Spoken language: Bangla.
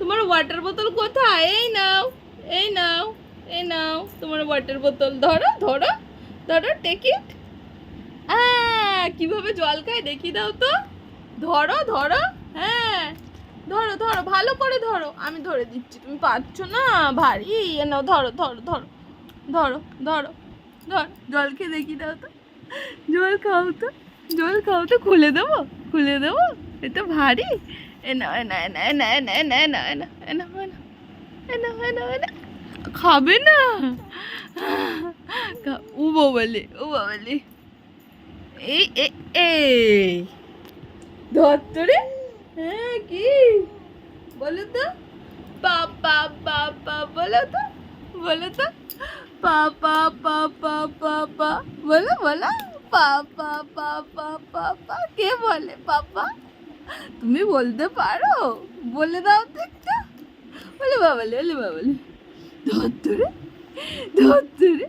তোমার ওয়াটার বোতল কোথায়? এই নাও, এই নাও, এই নাও তোমার ওয়াটার বোতল। ধরো ধরো ধরো, টেক ইট। কিভাবে জল খায় দেখি দাও তো। ধরো ধরো, হ্যাঁ ধরো ধরো, ভালো করে ধরো, আমি ধরে দিচ্ছি, তুমি পারছো না, ভারী। এ নাও, ধরো ধরো ধরো ধরো ধরো ধর, জল খেয়ে দেখি দাও তো, জল খাও তো, জল খাও তো, খুলে দেবো, খুলে দেবো, এটা ভারী। এ নাও, এ না, এ না, এ না, এ না, এ না, এ না, এ না, এ না, এ না, এ না, এ না, খাবে না। ও বাবালে, ও বাবালে, এই এই ধর তোরে। হ্যাঁ, কি বলো তো, পাপা পাপা বলো তো, বলো তো, পাপা পাপা পাপা বলো, বলো, পাপা পাপা পাপা। কে বলে পাপা? তুমি বলতে পারো? বলে দাও তো একটা। বলে বাবালে, বলে বাবালে, ধর তোরে, ধর তোরে।